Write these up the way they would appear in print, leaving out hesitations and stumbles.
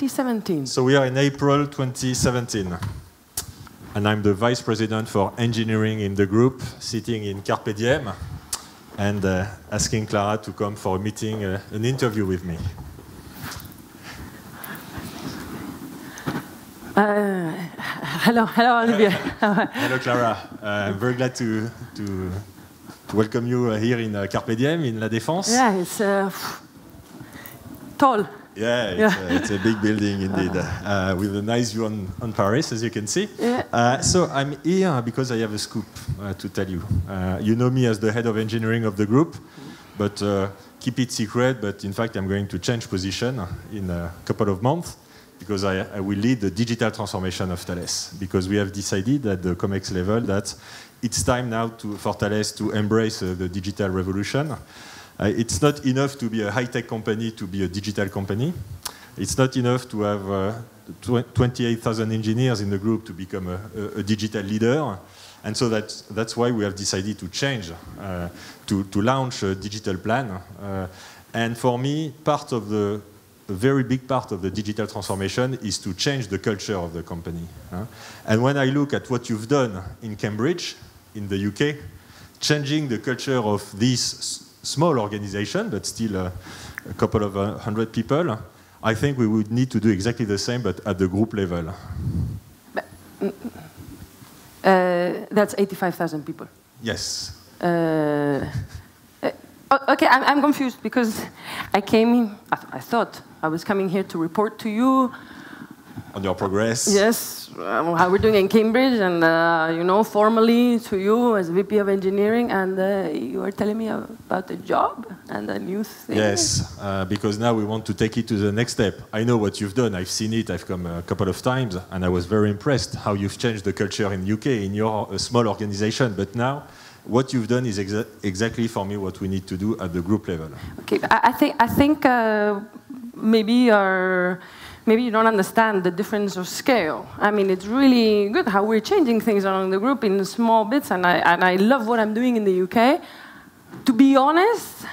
2017. So we are in April 2017. And I'm the vice president for engineering in the group, sitting in Carpe Diem, and asking Clara to come for a meeting, an interview with me. Hello, Olivier. Hello, Clara. I'm very glad to welcome you here in Carpe Diem, in La Défense. Yeah, it's tall. Yeah, it's a big building indeed, with a nice view on Paris, as you can see. Yeah. So I'm here because I have a scoop to tell you. You know me as the head of engineering of the group, but keep it secret, but in fact I'm going to change position in a couple of months, because I will lead the digital transformation of Thales, because we have decided at the COMEX level that it's time now for Thales to embrace the digital revolution. It's not enough to be a high-tech company to be a digital company. It's not enough to have 28,000 engineers in the group to become a digital leader. And so that's why we have decided to change, to launch a digital plan. And for me, a very big part of the digital transformation is to change the culture of the company. And when I look at what you've done in Cambridge, in the UK, changing the culture of this small organization, but still a couple of 100 people, I think we would need to do exactly the same, but at the group level. That's 85,000 people. Yes. Okay, I'm confused because I thought I was coming here to report to you. On your progress? Yes, how we're doing in Cambridge, and formally to you as VP of Engineering, and you were telling me about the job and a new thing. Yes, because now we want to take it to the next step. I know what you've done. I've seen it. I've come a couple of times, and I was very impressed how you've changed the culture in UK in your small organization. But now, what you've done is exactly for me what we need to do at the group level. Okay, I think maybe you don't understand the difference of scale. I mean, it's really good how we're changing things along the group in small bits, and I love what I'm doing in the UK. To be honest,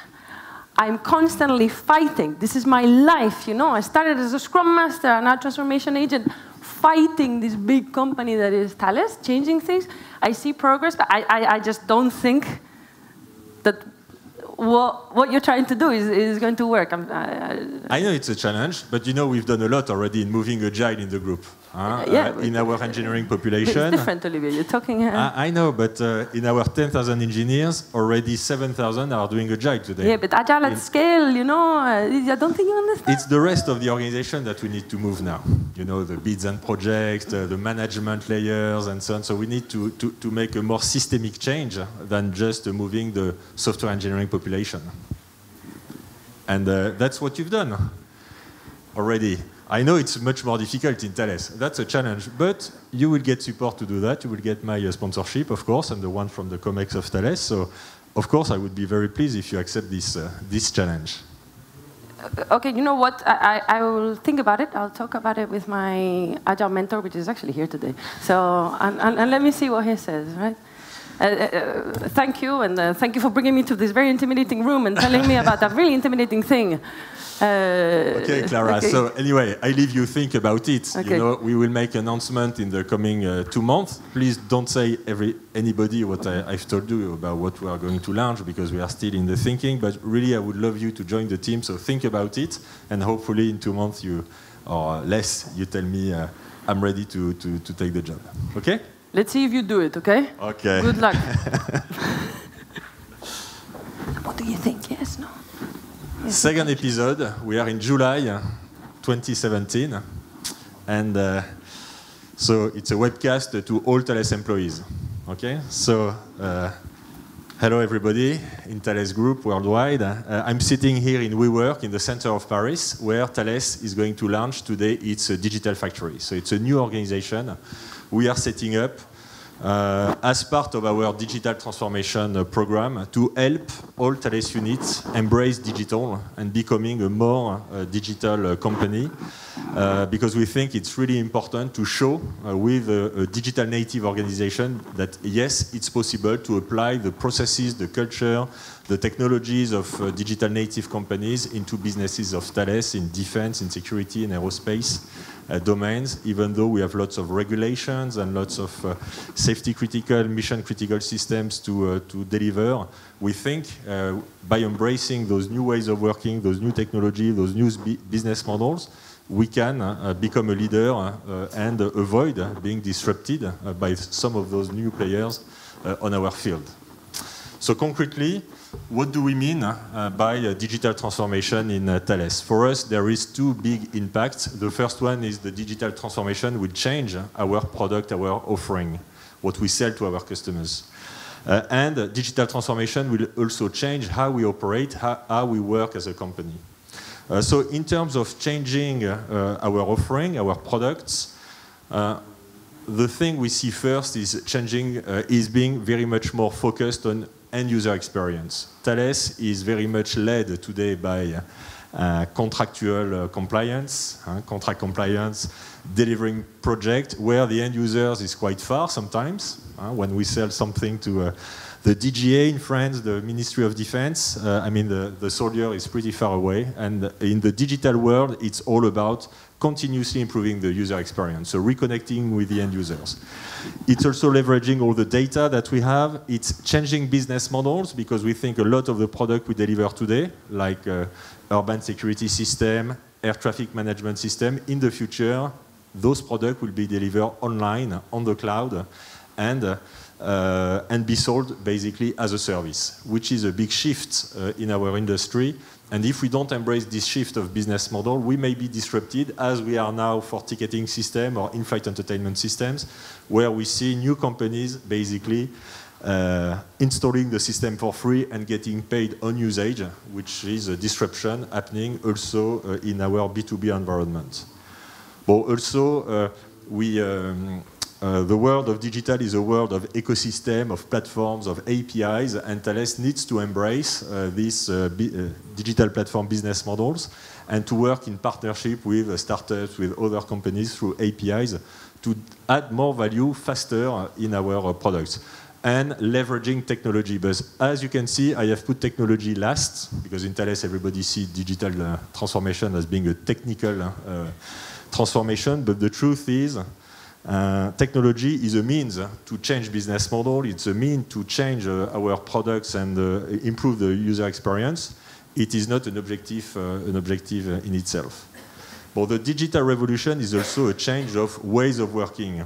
I'm constantly fighting. This is my life, I started as a Scrum Master, and now transformation agent, fighting this big company that is Thales, changing things. I see progress, but I just don't think that what you're trying to do is going to work. I know it's a challenge, but we've done a lot already in moving Agile in the group. In our engineering population. It's different, Olivier. You're talking... I know, but in our 10,000 engineers, already 7,000 are doing Agile today. Yeah, but Agile at scale, I don't think you understand. It's the rest of the organization that we need to move now. The bids and projects, the management layers, and so on. So we need to make a more systemic change than just moving the software engineering population. And that's what you've done already. I know it's much more difficult in Thales. That's a challenge, but you will get support to do that. You will get my sponsorship, of course, and the one from the COMEX of Thales. So, of course, I would be very pleased if you accept this challenge. Okay, you know what? I will think about it. I'll talk about it with my Agile mentor, which is actually here today. So, and let me see what he says, right? Thank you, and thank you for bringing me to this very intimidating room and telling me about that really intimidating thing. Okay, Clara. Okay. So anyway, I leave you think about it. Okay. We will make an announcement in the coming 2 months. Please don't say anybody what I've told you about what we are going to launch, because we are still in the thinking. But really, I would love you to join the team. So think about it, and hopefully in 2 months or less, you tell me I'm ready to take the job. Okay? Let's see if you do it. Okay? Okay. Good luck. What do you think? Yes? No? Yes. Second episode, we are in July 2017, and so it's a webcast to all Thales employees. Okay, so hello everybody in Thales Group worldwide. I'm sitting here in WeWork in the center of Paris, where Thales is going to launch today its Digital Factory. So it's a new organization we are setting up as part of our digital transformation program to help all Thales units embrace digital and becoming a more digital company, because we think it's really important to show with a digital native organization that yes, it's possible to apply the processes, the culture, the technologies of digital native companies into businesses of Thales in defense, in security, in aerospace domains, even though we have lots of regulations and lots of safety critical, mission critical systems to deliver. We think by embracing those new ways of working, those new technology, those new business models, we can become a leader and avoid being disrupted by some of those new players on our field. So concretely, what do we mean by digital transformation in Thales? For us, there is two big impacts. The first one is the digital transformation will change our product, our offering, what we sell to our customers. And digital transformation will also change how we operate, how we work as a company. So in terms of changing our offering, our products, the thing we see first is changing, is being very much more focused on end user experience. Thales is very much led today by contractual compliance, contract compliance, delivering project where the end users is quite far sometimes. When we sell something to the DGA in France, the Ministry of Defense, I mean the soldier is pretty far away. And in the digital world, it's all about continuously improving the user experience, so reconnecting with the end users. It's also leveraging all the data that we have. It's changing business models, because we think a lot of the product we deliver today, like urban security system, air traffic management system, in the future, those products will be delivered online, on the cloud, and be sold basically as a service, which is a big shift in our industry. And if we don't embrace this shift of business model, we may be disrupted, as we are now for ticketing system or in-flight entertainment systems, where we see new companies basically installing the system for free and getting paid on usage, which is a disruption happening also in our B2B environment. But also, the world of digital is a world of ecosystem, of platforms, of APIs, and Thales needs to embrace these digital platform business models and to work in partnership with startups, with other companies through APIs to add more value faster in our products. And leveraging technology. But as you can see, I have put technology last, because in Thales everybody sees digital transformation as being a technical transformation, but the truth is technology is a means to change business model. It's a means to change our products and improve the user experience. It is not an objective in itself. But the digital revolution is also a change of ways of working.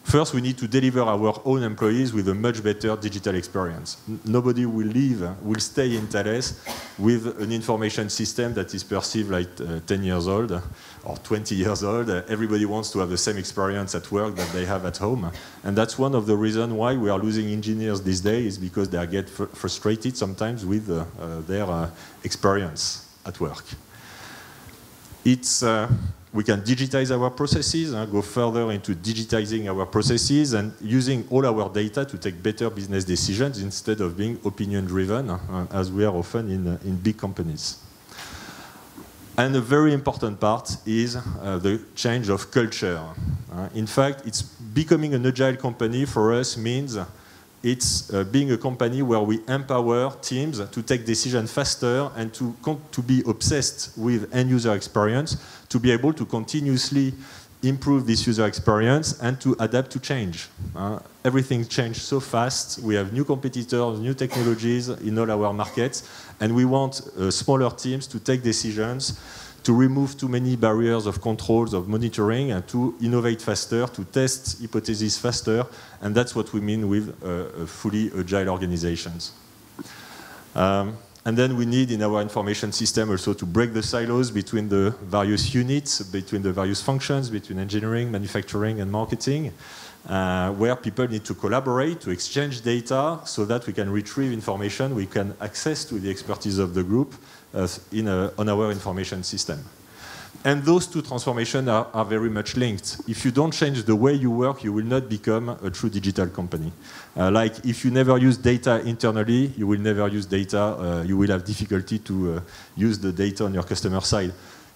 First, we need to deliver our own employees with a much better digital experience. Nobody will stay in Thales with an information system that is perceived like 10 years old or 20 years old. Everybody wants to have the same experience at work that they have at home. And that's one of the reasons why we are losing engineers these days, is because they get frustrated sometimes with their experience at work. We can digitize our processes, go further into digitizing our processes and using all our data to take better business decisions instead of being opinion-driven, as we are often in big companies. And a very important part is the change of culture. In fact, it's becoming an agile company for us means it's being a company where we empower teams to take decisions faster and to be obsessed with end-user experience, to be able to continuously improve this user experience and to adapt to change. Everything changed so fast. We have new competitors, new technologies in all our markets, and we want smaller teams to take decisions, to remove too many barriers of controls, of monitoring, and to innovate faster, to test hypotheses faster, and that's what we mean with fully agile organizations. And then we need in our information system also to break the silos between the various units, between the various functions, between engineering, manufacturing, and marketing, where people need to collaborate, to exchange data, so that we can retrieve information, we can access to the expertise of the group on our information system. And those two transformations are very much linked. If you don't change the way you work, you will not become a true digital company. Like if you never use data internally, you will never use data. You will have difficulty to use the data on your customer side.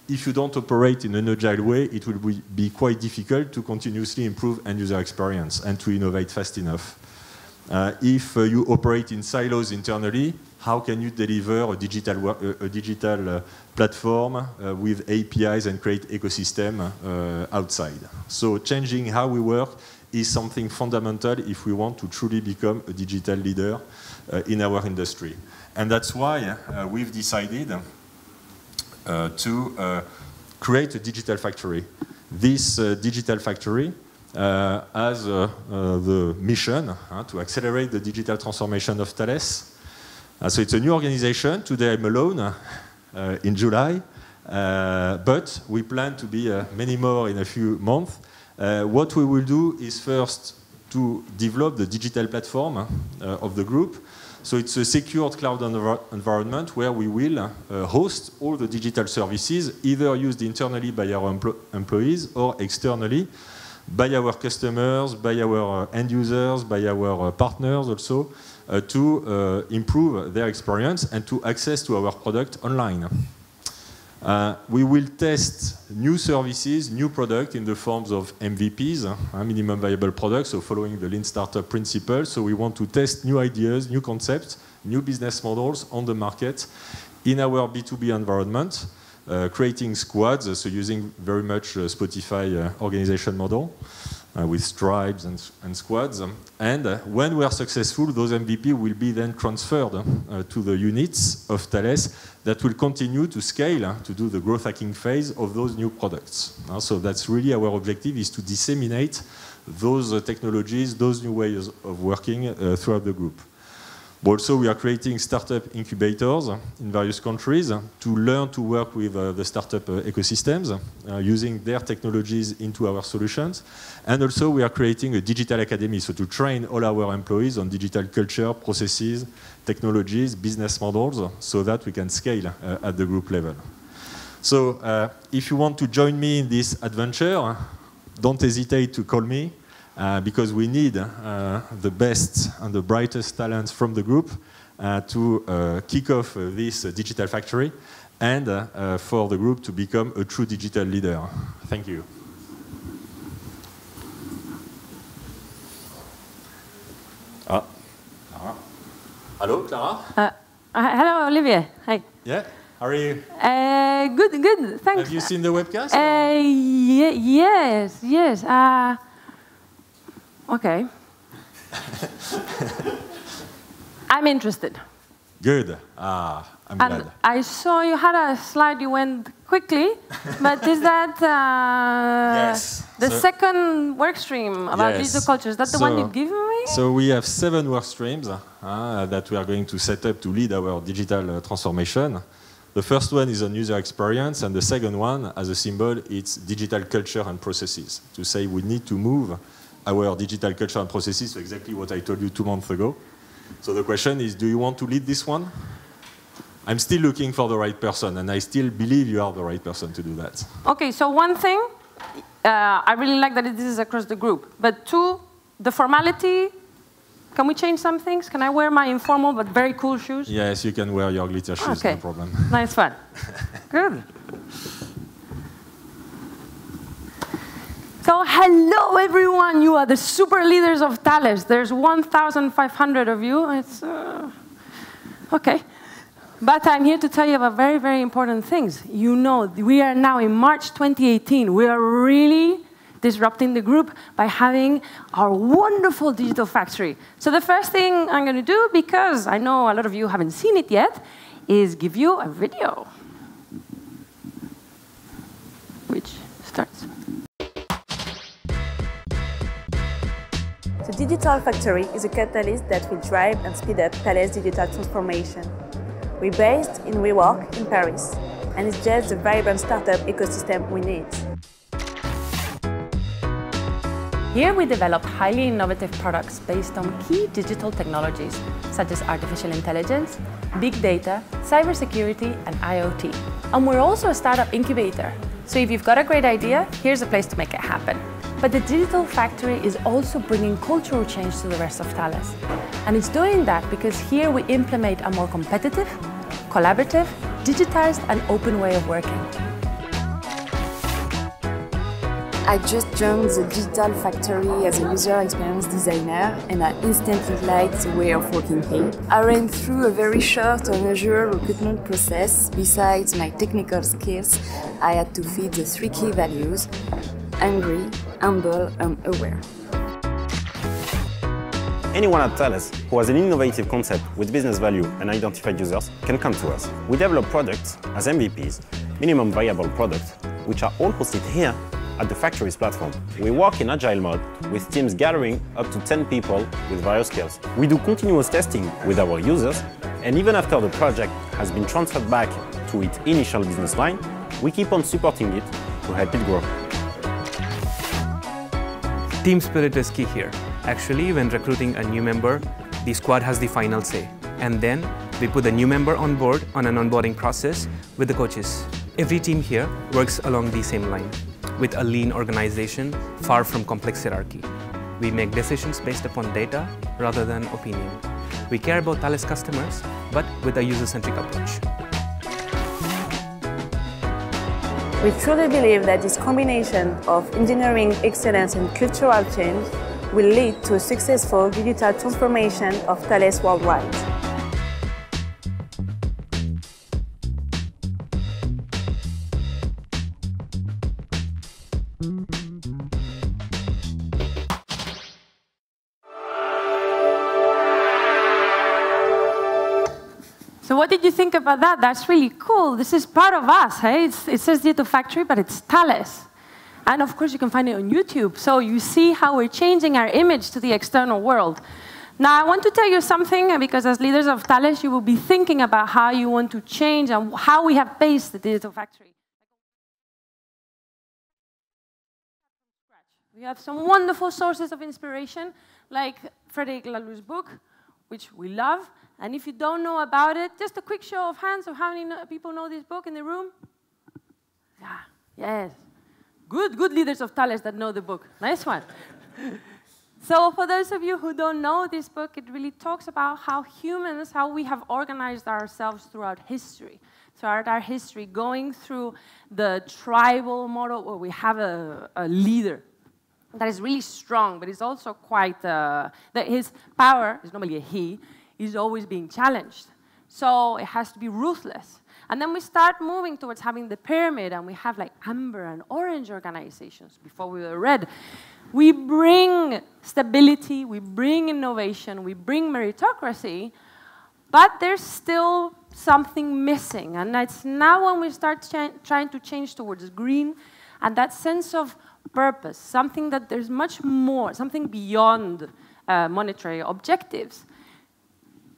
If you don't operate in an agile way, it will be quite difficult to continuously improve end user experience and to innovate fast enough. If you operate in silos internally, how can you deliver a digital platform with APIs and create ecosystem outside? So changing how we work is something fundamental if we want to truly become a digital leader in our industry. And that's why we've decided to create a digital factory. This digital factory has the mission to accelerate the digital transformation of Thales. So it's a new organization. Today I'm alone in July, but we plan to be many more in a few months. What we will do is first to develop the digital platform of the group. So it's a secured cloud environment where we will host all the digital services, either used internally by our employees or externally by our customers, by our end users, by our partners also, to improve their experience and to access to our product online. We will test new services, new products in the forms of MVPs, minimum viable products, so following the lean startup principle. So we want to test new ideas, new concepts, new business models on the market in our B2B environment, creating squads, so using very much Spotify organization model with tribes and squads. And when we are successful, those MVP will be then transferred to the units of Thales that will continue to scale to do the growth hacking phase of those new products. So that's really our objective, is to disseminate those technologies, those new ways of working throughout the group. Also, we are creating startup incubators in various countries to learn to work with the startup ecosystems, using their technologies into our solutions. And also, we are creating a digital academy, so to train all our employees on digital culture, processes, technologies, business models, so that we can scale at the group level. So, if you want to join me in this adventure, don't hesitate to call me. Because we need the best and the brightest talents from the group to kick off this digital factory and for the group to become a true digital leader. Thank you. Hello, Clara? Hello, Olivier. Hi. Yeah, how are you? Good, good, thanks. Have you seen the webcast? Yes. Okay. I'm interested. Good. I'm glad. I saw you had a slide, you went quickly, but is that yes. the second work stream about digital culture? Is that the one you've given me? So we have 7 work streams that we are going to set up to lead our digital transformation. The first one is on user experience, and the second one, as a symbol, it's digital culture and processes. To say we need to move our digital culture and processes, so exactly what I told you 2 months ago. So the question is, do you want to lead this one? I'm still looking for the right person, and I still believe you are the right person to do that. Okay, so one thing, I really like that this is across the group. But 2, the formality, can we change some things? Can I wear my informal but very cool shoes? Yes, you can wear your glitter shoes, okay. No problem. Nice one. Good. So hello everyone, you are the super leaders of Thales. There's 1,500 of you. It's okay. But I'm here to tell you about very, very important things. You know, we are now in March 2018. We are really disrupting the group by having our wonderful digital factory. So the first thing I'm going to do, because I know a lot of you haven't seen it yet, is give you a video, which starts. The Digital Factory is a catalyst that will drive and speed up Thales' digital transformation. We're based in WeWork in Paris, and it's just the vibrant startup ecosystem we need. Here we develop highly innovative products based on key digital technologies, such as artificial intelligence, big data, cybersecurity, and IoT. And we're also a startup incubator, So if you've got a great idea, here's a place to make it happen. But the Digital Factory is also bringing cultural change to the rest of Thales. And it's doing that because here we implement a more competitive, collaborative, digitized and open way of working. I just joined the Digital Factory as a user experience designer and I instantly liked the way of working here. I ran through a very short and unusual recruitment process. Besides my technical skills, I had to feed the 3 key values: hungry, humble and aware. Anyone at Thales who has an innovative concept with business value and identified users can come to us. We develop products as MVPs, minimum viable products, which are all hosted here at the factory's platform. We work in Agile mode with teams gathering up to 10 people with various skills. We do continuous testing with our users, and even after the project has been transferred back to its initial business line, we keep on supporting it to help it grow. Team spirit is key here. Actually, when recruiting a new member, the squad has the final say. And then we put the new member on board on an onboarding process with the coaches. Every team here works along the same line, with a lean organization far from complex hierarchy. We make decisions based upon data rather than opinion. We care about Thales customers, but with a user-centric approach. We truly believe that this combination of engineering excellence and cultural change will lead to a successful digital transformation of Thales worldwide. So what did you think about that? That's really cool. This is part of us, hey? It says Digital Factory, but it's Thales. And of course, you can find it on YouTube. So you see how we're changing our image to the external world. Now, I want to tell you something, because as leaders of Thales, you will be thinking about how you want to change and how we have based the Digital Factory. We have some wonderful sources of inspiration, like Frédéric Laloux's book, which we love. And if you don't know about it, just a quick show of hands of how many people know this book in the room? Yeah, yes. Good leaders of Thales that know the book. Nice one. So for those of you who don't know this book, it really talks about how humans, how we have organized ourselves throughout history. Throughout our history, going through the tribal model where we have a leader that is really strong, but is also quite, that his power, is normally a he, is always being challenged. So it has to be ruthless. And then we start moving towards having the pyramid, and we have like amber and orange organizations. Before we were red. We bring stability, we bring innovation, we bring meritocracy, but there's still something missing. And it's now when we start trying to change towards green, and that sense of purpose, something that there's much more, something beyond monetary objectives.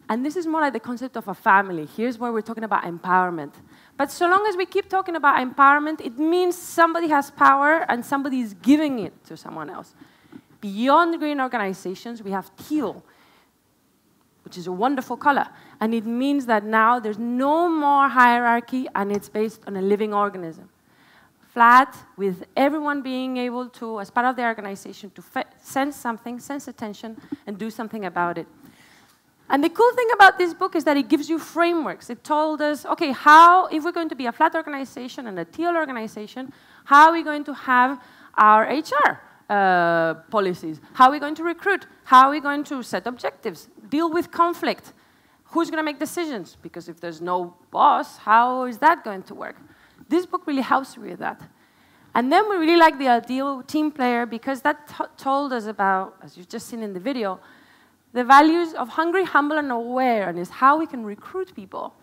And this is more like the concept of a family. Here's where we're talking about empowerment. But so long as we keep talking about empowerment, it means somebody has power and somebody is giving it to someone else. Beyond green organizations, we have Teal, which is a wonderful color. And it means that now there's no more hierarchy, and it's based on a living organism. Flat, with everyone being able to, as part of the organization, to sense something, sense attention, and do something about it. And the cool thing about this book is that it gives you frameworks. It told us, okay, how, if we're going to be a flat organization and a Teal organization, how are we going to have our HR policies? How are we going to recruit? How are we going to set objectives? Deal with conflict? Who's going to make decisions? Because if there's no boss, how is that going to work? This book really helps with that. And then we really like the ideal team player, because that told us about, as you've just seen in the video, the values of hungry, humble, and aware, and is how we can recruit people.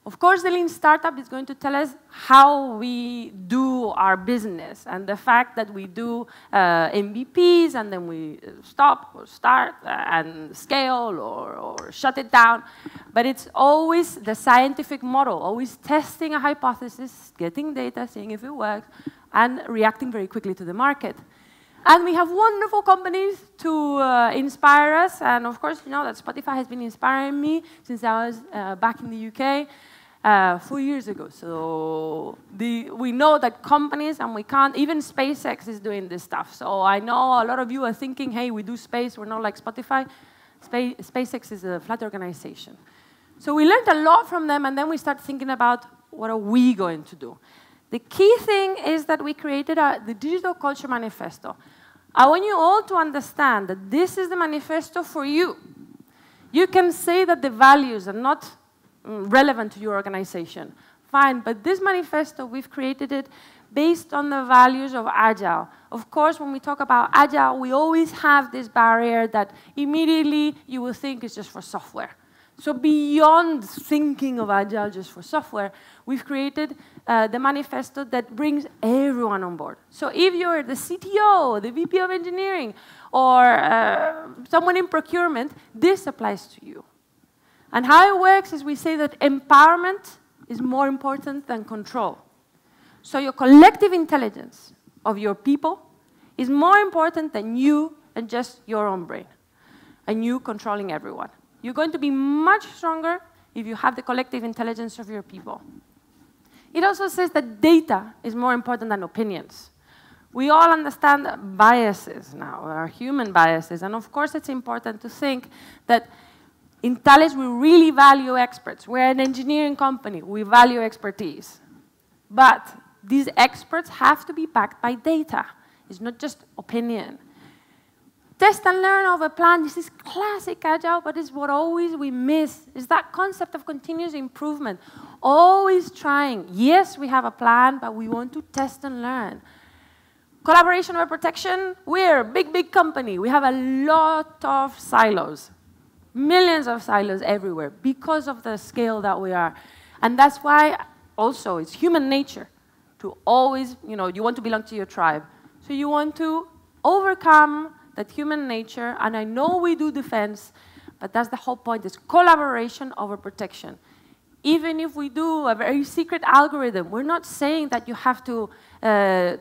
Of course, the Lean Startup is going to tell us how we do our business, and the fact that we do MVPs, and then we stop or start and scale or shut it down. But it's always the scientific model, always testing a hypothesis, getting data, seeing if it works, and reacting very quickly to the market. And we have wonderful companies to inspire us. And of course, you know that Spotify has been inspiring me since I was back in the UK. 4 years ago. So we know that companies, and we can't, even SpaceX is doing this stuff. So I know a lot of you are thinking, hey, we do space, we're not like Spotify. SpaceX is a flat organization. So we learned a lot from them, and then we start thinking about what are we going to do. The key thing is that we created the Digital Culture Manifesto. I want you all to understand that this is the manifesto for you. You can say that the values are not relevant to your organization. Fine, but this manifesto, we've created it based on the values of Agile. Of course, when we talk about Agile, we always have this barrier that immediately you will think is just for software. So beyond thinking of Agile just for software, we've created the manifesto that brings everyone on board. So if you're the CTO, the VP of engineering, or someone in procurement, this applies to you. And how it works is we say that empowerment is more important than control. So your collective intelligence of your people is more important than you and just your own brain, and you controlling everyone. You're going to be much stronger if you have the collective intelligence of your people. It also says that data is more important than opinions. We all understand biases now, our human biases, and of course it's important to think that in Thales we really value experts. We're an engineering company, we value expertise. But these experts have to be backed by data. It's not just opinion. Test and learn of a plan, this is classic Agile, but it's what always we miss, is that concept of continuous improvement. Always trying. Yes, we have a plan, but we want to test and learn. Collaboration over protection, we're a big, big company. We have a lot of silos, millions of silos everywhere because of the scale that we are. And that's why also it's human nature to always, you want to belong to your tribe. So you want to overcome that human nature, and I know we do defense, but that's the whole point, is collaboration over protection. Even if we do a very secret algorithm, we're not saying that you have to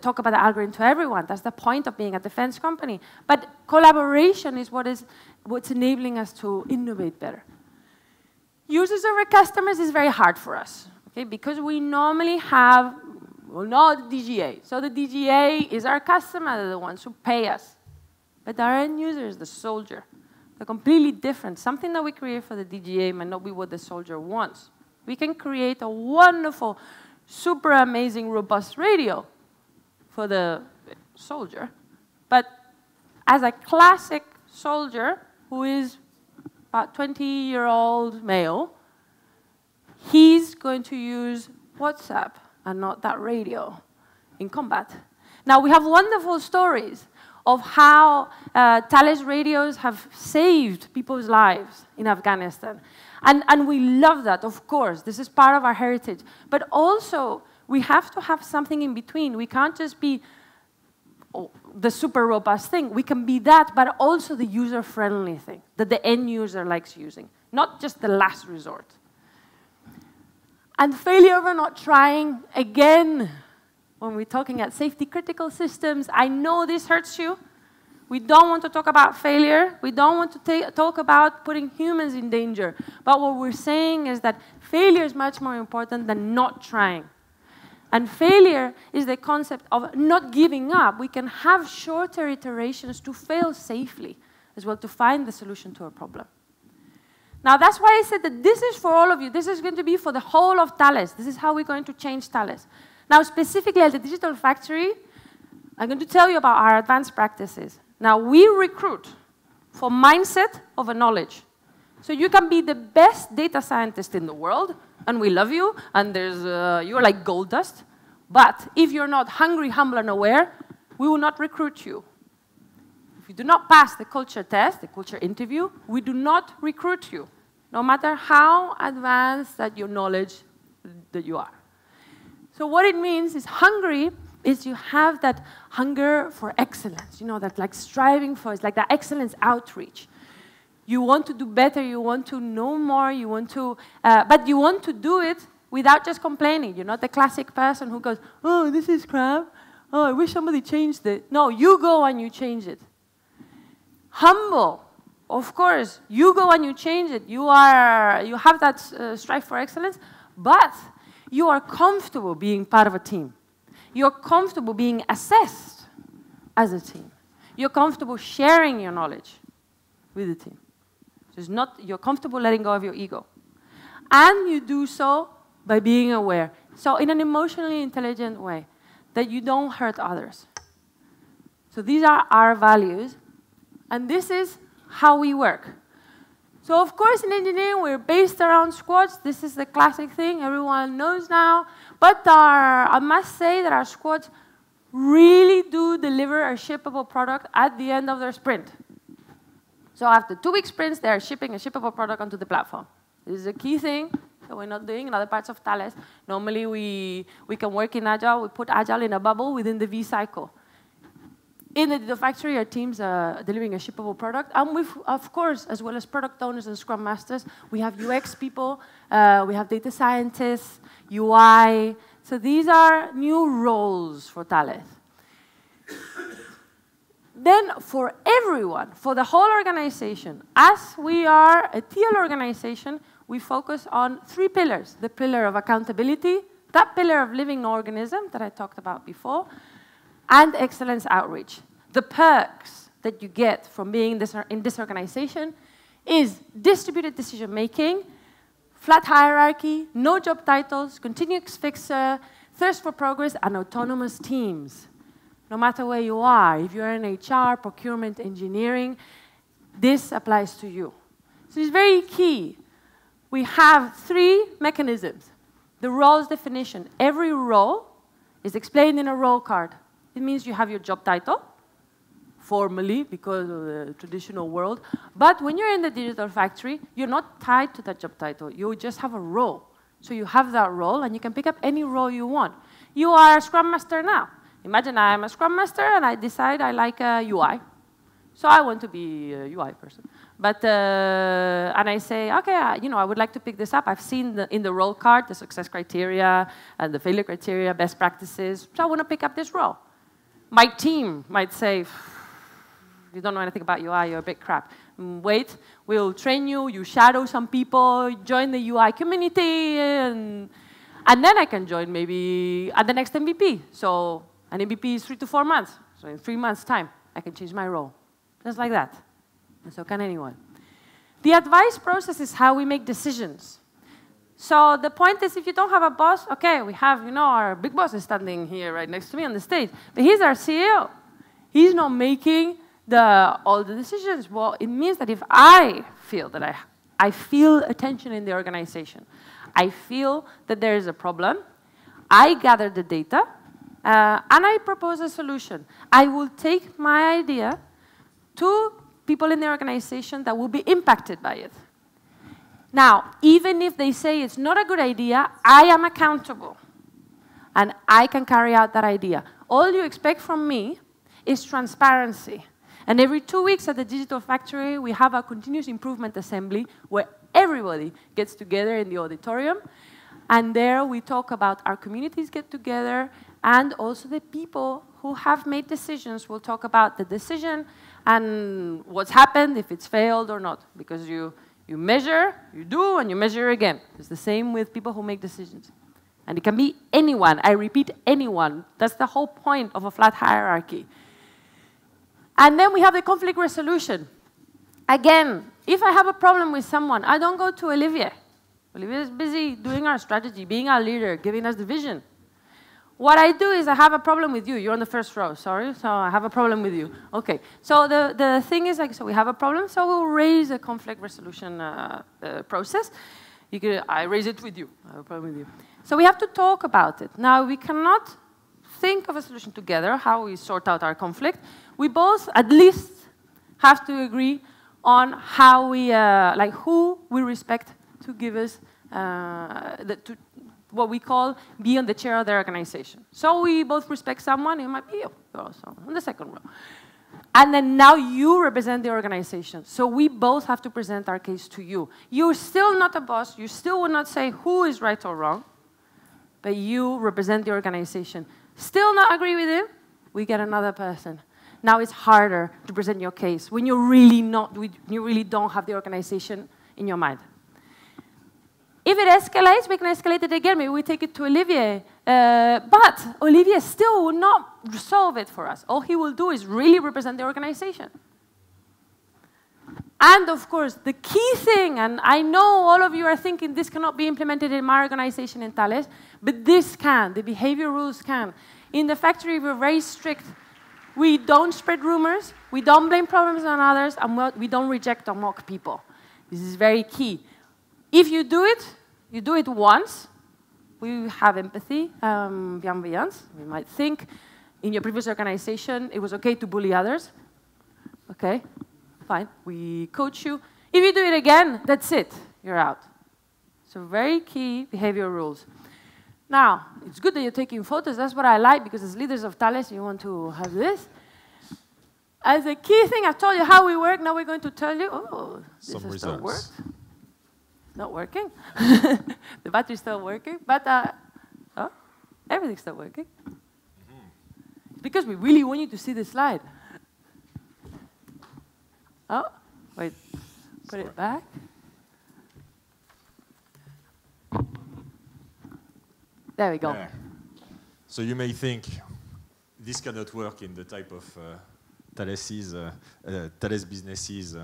talk about the algorithm to everyone. That's the point of being a defense company. But collaboration is what's enabling us to innovate better. Users over customers is very hard for us, okay? Because we normally have, not the DGA. So the DGA is our customer, they're the ones who pay us. But our end user is the soldier. They're completely different. Something that we create for the DGA might not be what the soldier wants. We can create a wonderful, super amazing, robust radio for the soldier. But as a classic soldier who is about 20-year-old male, he's going to use WhatsApp and not that radio in combat. Now, we have wonderful stories of how Thales radios have saved people's lives in Afghanistan. And we love that, of course. This is part of our heritage. But also, we have to have something in between. We can't just be the super robust thing. We can be that, but also the user-friendly thing that the end user likes using, not just the last resort. And failure over not trying, again, when we're talking at safety-critical systems, I know this hurts you. We don't want to talk about failure. We don't want to talk about putting humans in danger. But what we're saying is that failure is much more important than not trying. And failure is the concept of not giving up. We can have shorter iterations to fail safely as well, to find the solution to a problem. Now, that's why I said that this is for all of you. This is going to be for the whole of Thales. This is how we're going to change Thales. Now, specifically at the Digital Factory, I'm going to tell you about our advanced practices. Now, we recruit for mindset over knowledge. So you can be the best data scientist in the world, and we love you, and you're like gold dust. But if you're not hungry, humble, and aware, we will not recruit you. If you do not pass the culture test, the culture interview, we do not recruit you, no matter how advanced that your knowledge that you are. So what it means is hungry is you have that hunger for excellence, that like striving for, it's like that excellence outreach. You want to do better, you want to know more, you want to, but you want to do it without just complaining. You're not the classic person who goes, oh, this is crap, oh, I wish somebody changed it. No, you go and you change it. Humble, of course, you go and you change it. You have that strive for excellence, but you are comfortable being part of a team. You're comfortable being assessed as a team. You're comfortable sharing your knowledge with the team. So it's not, you're comfortable letting go of your ego. And you do so by being aware. So in an emotionally intelligent way, that you don't hurt others. So these are our values, and this is how we work. So of course in engineering we're based around squads. This is the classic thing everyone knows now. But I must say that our squads really do deliver a shippable product at the end of their sprint. So after 2-week sprints, they are shipping a shippable product onto the platform. This is a key thing that we're not doing in other parts of Thales. Normally we can work in Agile. We put Agile in a bubble within the V cycle. In the Digital Factory, our teams are delivering a shippable product. And with, of course, as well as product owners and Scrum Masters, we have UX people, we have data scientists, UI. So these are new roles for Thales. Then for everyone, for the whole organization, as we are a Teal organization, we focus on 3 pillars. The pillar of accountability, that pillar of living organism that I talked about before, and excellence outreach. The perks that you get from being in this organization is distributed decision making, flat hierarchy, no job titles, continuous fixer, thirst for progress, and autonomous teams. No matter where you are, if you're in HR, procurement, engineering, this applies to you. So it's very key. We have 3 mechanisms. The roles definition. Every role is explained in a role card. It means you have your job title, formally, because of the traditional world. But when you're in the Digital Factory, you're not tied to that job title. You just have a role. So you have that role, and you can pick up any role you want. You are a Scrum Master now. Imagine I'm a Scrum Master, and I decide I like UI. So I want to be a UI person. But, and I say, okay, I would like to pick this up. I've seen in the role card the success criteria and the failure criteria, best practices. So I want to pick up this role. My team might say, you don't know anything about UI, you're a bit crap. Wait, we'll train you, you shadow some people, join the UI community, and then I can join maybe at the next MVP. So an MVP is 3 to 4 months. So in 3 months' time, I can change my role. Just like that. And so can anyone. The advice process is how we make decisions. So the point is, if you don't have a boss, okay, we have, our big boss is standing here right next to me on the stage. But he's our CEO. He's not making all the decisions. Well, it means that if I feel that I feel attention in the organization, I feel that there is a problem, I gather the data, and I propose a solution. I will take my idea to people in the organization that will be impacted by it. Now, even if they say it's not a good idea, I am accountable. And I can carry out that idea. All you expect from me is transparency. And every 2 weeks at the Digital Factory, we have a continuous improvement assembly where everybody gets together in the auditorium. And there we talk about our communities get together, and also the people who have made decisions will talk about the decision and what's happened, if it's failed or not. Because you measure, you do, and you measure again. It's the same with people who make decisions. And it can be anyone. I repeat, anyone. That's the whole point of a flat hierarchy. And then we have the conflict resolution. Again, if I have a problem with someone, I don't go to Olivier. Olivier is busy doing our strategy, being our leader, giving us the vision. What I do is I have a problem with you. You're on the first row, sorry. So I have a problem with you. Okay. So the thing is, so we have a problem, so we'll raise a conflict resolution process. I raise it with you. I have a problem with you. So we have to talk about it. Now, we cannot think of a solution together, how we sort out our conflict. We both at least have to agree on how we, who we respect to give us what we call be on the chair of the organization. So we both respect someone, it might be you, you're also on the second row. And then now you represent the organization. So we both have to present our case to you. You're still not a boss, you still will not say who is right or wrong, but you represent the organization. Still not agree with him, we get another person. Now it's harder to present your case when you really don't have the organization in your mind. If it escalates, we can escalate it again. Maybe we take it to Olivier. But Olivier still will not solve it for us. All he will do is really represent the organization. And of course, the key thing, and I know all of you are thinking this cannot be implemented in my organization in Thales, but this can. The behavior rules can. In the factory, we're very strict. We don't spread rumors, we don't blame problems on others, and we don't reject or mock people. This is very key. If you do it once. We have empathy, bienveillance. We might think in your previous organization it was okay to bully others. Okay, fine, we coach you. If you do it again, that's it, you're out. So very key behavior rules. Now, it's good that you're taking photos. That's what I like, because as leaders of Thales, you want to have this. As a key thing, I've told you how we work. Now we're going to tell you, oh, this has not worked. Not working. The battery's still working, but oh, everything's still working. Because we really want you to see the slide. Oh, wait, put it back. There we go. Yeah. So you may think this cannot work in the type of Thales businesses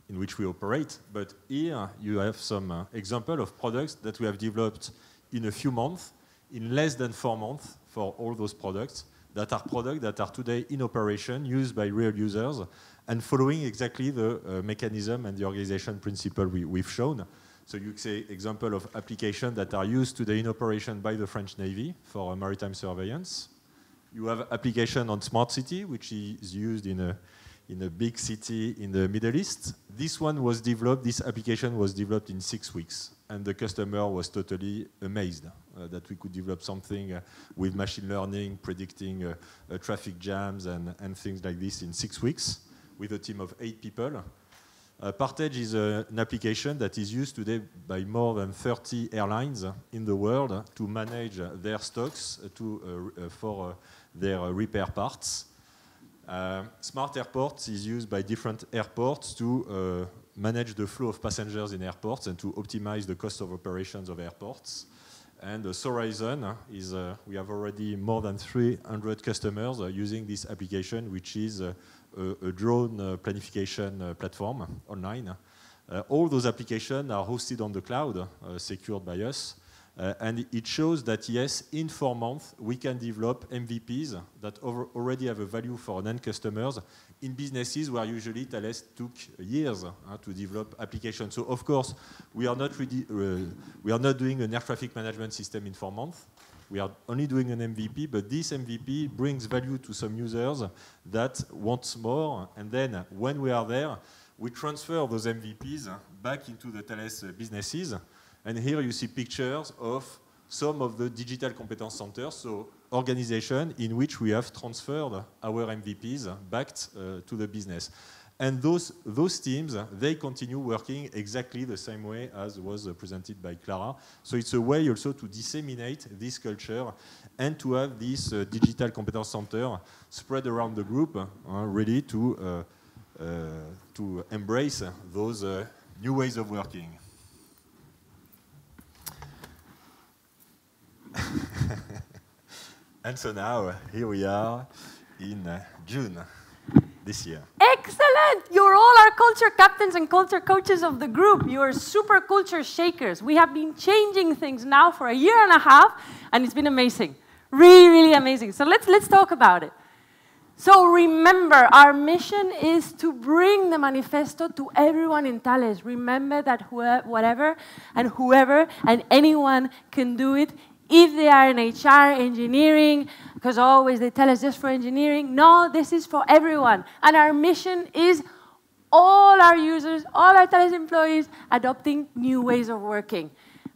in which we operate, but here you have some example of products that we have developed in a few months, in less than 4 months for all those products that are today in operation, used by real users, and following exactly the mechanism and the organization principle we've shown. So you say example of applications that are used today in operation by the French Navy for maritime surveillance. You have application on smart city, which is used in a big city in the Middle East. This application was developed in 6 weeks, and the customer was totally amazed that we could develop something with machine learning, predicting traffic jams and things like this in 6 weeks with a team of 8 people. Partage is an application that is used today by more than 30 airlines in the world to manage their stocks for their repair parts. Smart Airports is used by different airports to manage the flow of passengers in airports and to optimize the cost of operations of airports. And Horizon is, we have already more than 300 customers using this application, which is a drone planification platform online. All those applications are hosted on the cloud, secured by us. And it shows that, yes, in 4 months, we can develop MVPs that already have a value for end customers in businesses where usually Thales took years to develop applications. So, of course, we are not doing an air traffic management system in 4 months. We are only doing an MVP, but this MVP brings value to some users that want more. And then, when we are there, we transfer those MVPs back into the Thales businesses. And here you see pictures of some of the digital competence centers, so organization in which we have transferred our MVPs back to the business. And those teams, they continue working exactly the same way as was presented by Clara. So it's a way also to disseminate this culture and to have this digital competence center spread around the group, really to embrace those new ways of working. And so now, here we are in June this year. Excellent! You're all our culture captains and culture coaches of the group. You're super culture shakers. We have been changing things now for 1.5 years, and it's been amazing. Really, really amazing. So let's talk about it. So remember, our mission is to bring the manifesto to everyone in Thales. Remember that whoever and anyone can do it. If they are in HR, engineering, because always they tell us just for engineering. No, this is for everyone. And our mission is all our users, all our Thales employees adopting new ways of working,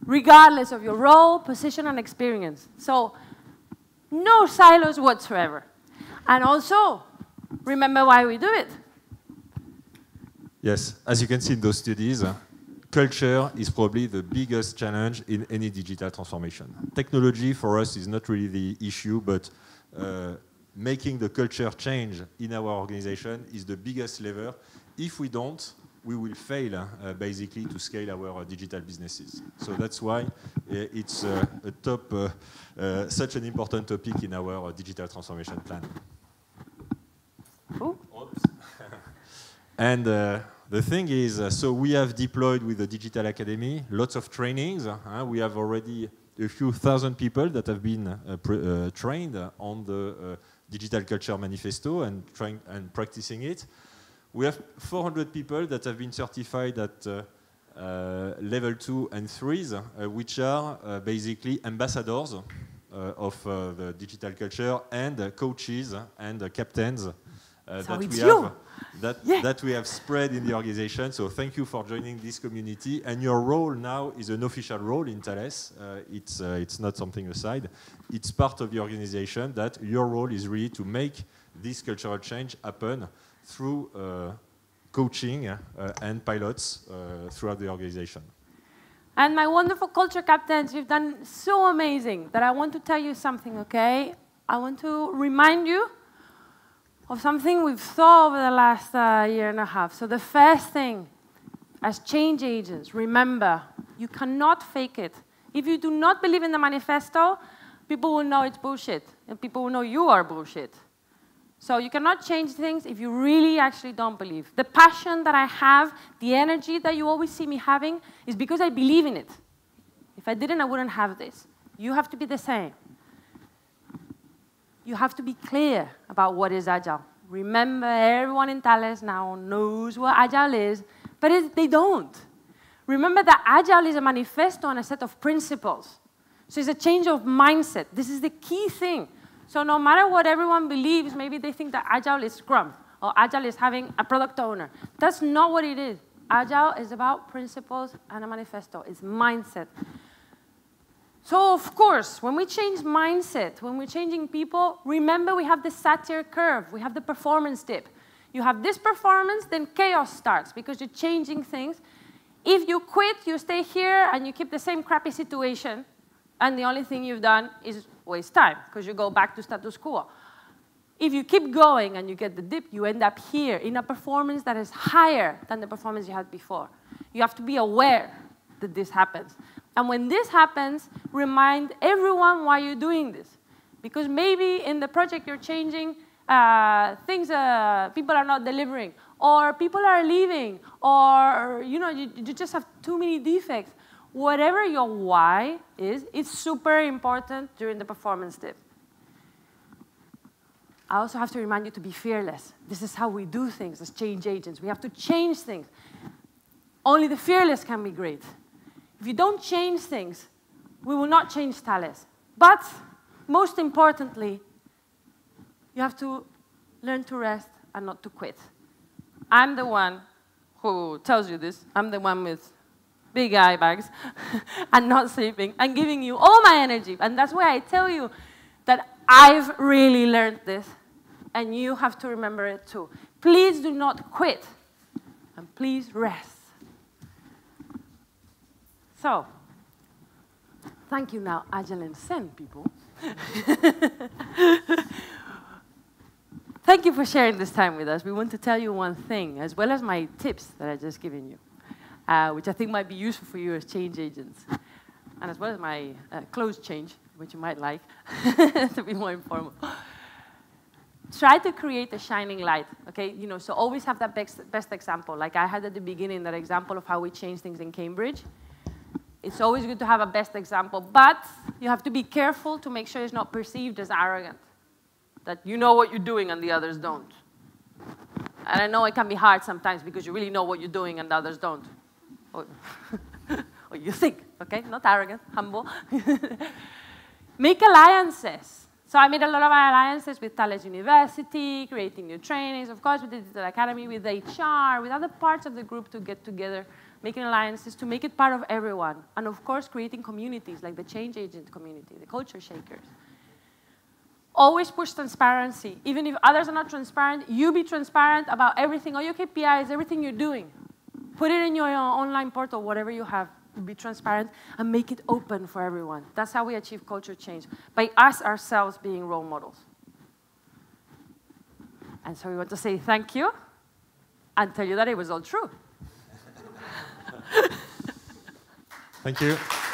regardless of your role, position, and experience. So no silos whatsoever. And also, remember why we do it. Yes, as you can see in those studies, culture is probably the biggest challenge in any digital transformation. Technology for us is not really the issue, but making the culture change in our organization is the biggest lever. If we don't, we will fail basically to scale our digital businesses. So that's why it's a top, such an important topic in our digital transformation plan. And the thing is, so we have deployed with the Digital Academy lots of trainings. We have already a few thousand people that have been trained on the Digital Culture Manifesto and trying and practicing it. We have 400 people that have been certified at level 2 and 3s, which are basically ambassadors of the digital culture and coaches and captains that we have spread in the organization. So thank you for joining this community. And your role now is an official role in Thales. It's not something aside. It's part of the organization that your role is really to make this cultural change happen through coaching and pilots throughout the organization. And my wonderful culture captains, you've done so amazing that I want to tell you something, okay? I want to remind you of something we've thought over the last year and a half. So the first thing, as change agents, remember, you cannot fake it. If you do not believe in the manifesto, people will know it's bullshit, and people will know you are bullshit. So you cannot change things if you really actually don't believe. The passion that I have, the energy that you always see me having, is because I believe in it. If I didn't, I wouldn't have this. You have to be the same. You have to be clear about what is Agile. Remember, everyone in Thales now knows what Agile is, but they don't. Remember that Agile is a manifesto and a set of principles. So it's a change of mindset. This is the key thing. So no matter what everyone believes, maybe they think that Agile is Scrum, or Agile is having a product owner. That's not what it is. Agile is about principles and a manifesto. It's mindset. So, of course, when we change mindset, when we're changing people, remember we have the satire curve. We have the performance dip. You have this performance, then chaos starts because you're changing things. If you quit, you stay here, and you keep the same crappy situation, and the only thing you've done is waste time because you go back to status quo. If you keep going and you get the dip, you end up here in a performance that is higher than the performance you had before. You have to be aware that this happens. And when this happens, remind everyone why you're doing this. Because maybe in the project you're changing, people are not delivering, or people are leaving, or you just have too many defects. Whatever your why is, it's super important during the performance dip. I also have to remind you to be fearless. This is how we do things as change agents. We have to change things. Only the fearless can be great. If you don't change things, we will not change Thales. But most importantly, you have to learn to rest and not to quit. I'm the one who tells you this. I'm the one with big eye bags and not sleeping and giving you all my energy. And that's why I tell you that I've really learned this, and you have to remember it too. Please do not quit, and please rest. So, thank you now, Agile and Seine people. Thank you for sharing this time with us. We want to tell you one thing, as well as my tips that I've just given you, which I think might be useful for you as change agents, and as well as my closed change, which you might like, to be more informal. Try to create a shining light, okay? So always have that best example. Like I had at the beginning, that example of how we change things in Cambridge. It's always good to have a best example, but you have to be careful to make sure it's not perceived as arrogant, that you know what you're doing and the others don't. And I know it can be hard sometimes because you really know what you're doing and the others don't. Or you think, okay? Not arrogant, humble. Make alliances. So I made a lot of alliances with Thales University, creating new trainings, of course, with the Digital Academy, with HR, with other parts of the group to get together, making alliances to make it part of everyone. And of course, creating communities like the change agent community, the culture shakers. Always push transparency. Even if others are not transparent, you be transparent about everything, all your KPIs, everything you're doing. Put it in your online portal, whatever you have. Be transparent and make it open for everyone. That's how we achieve culture change, by us ourselves being role models. And so we want to say thank you and tell you that it was all true. Thank you.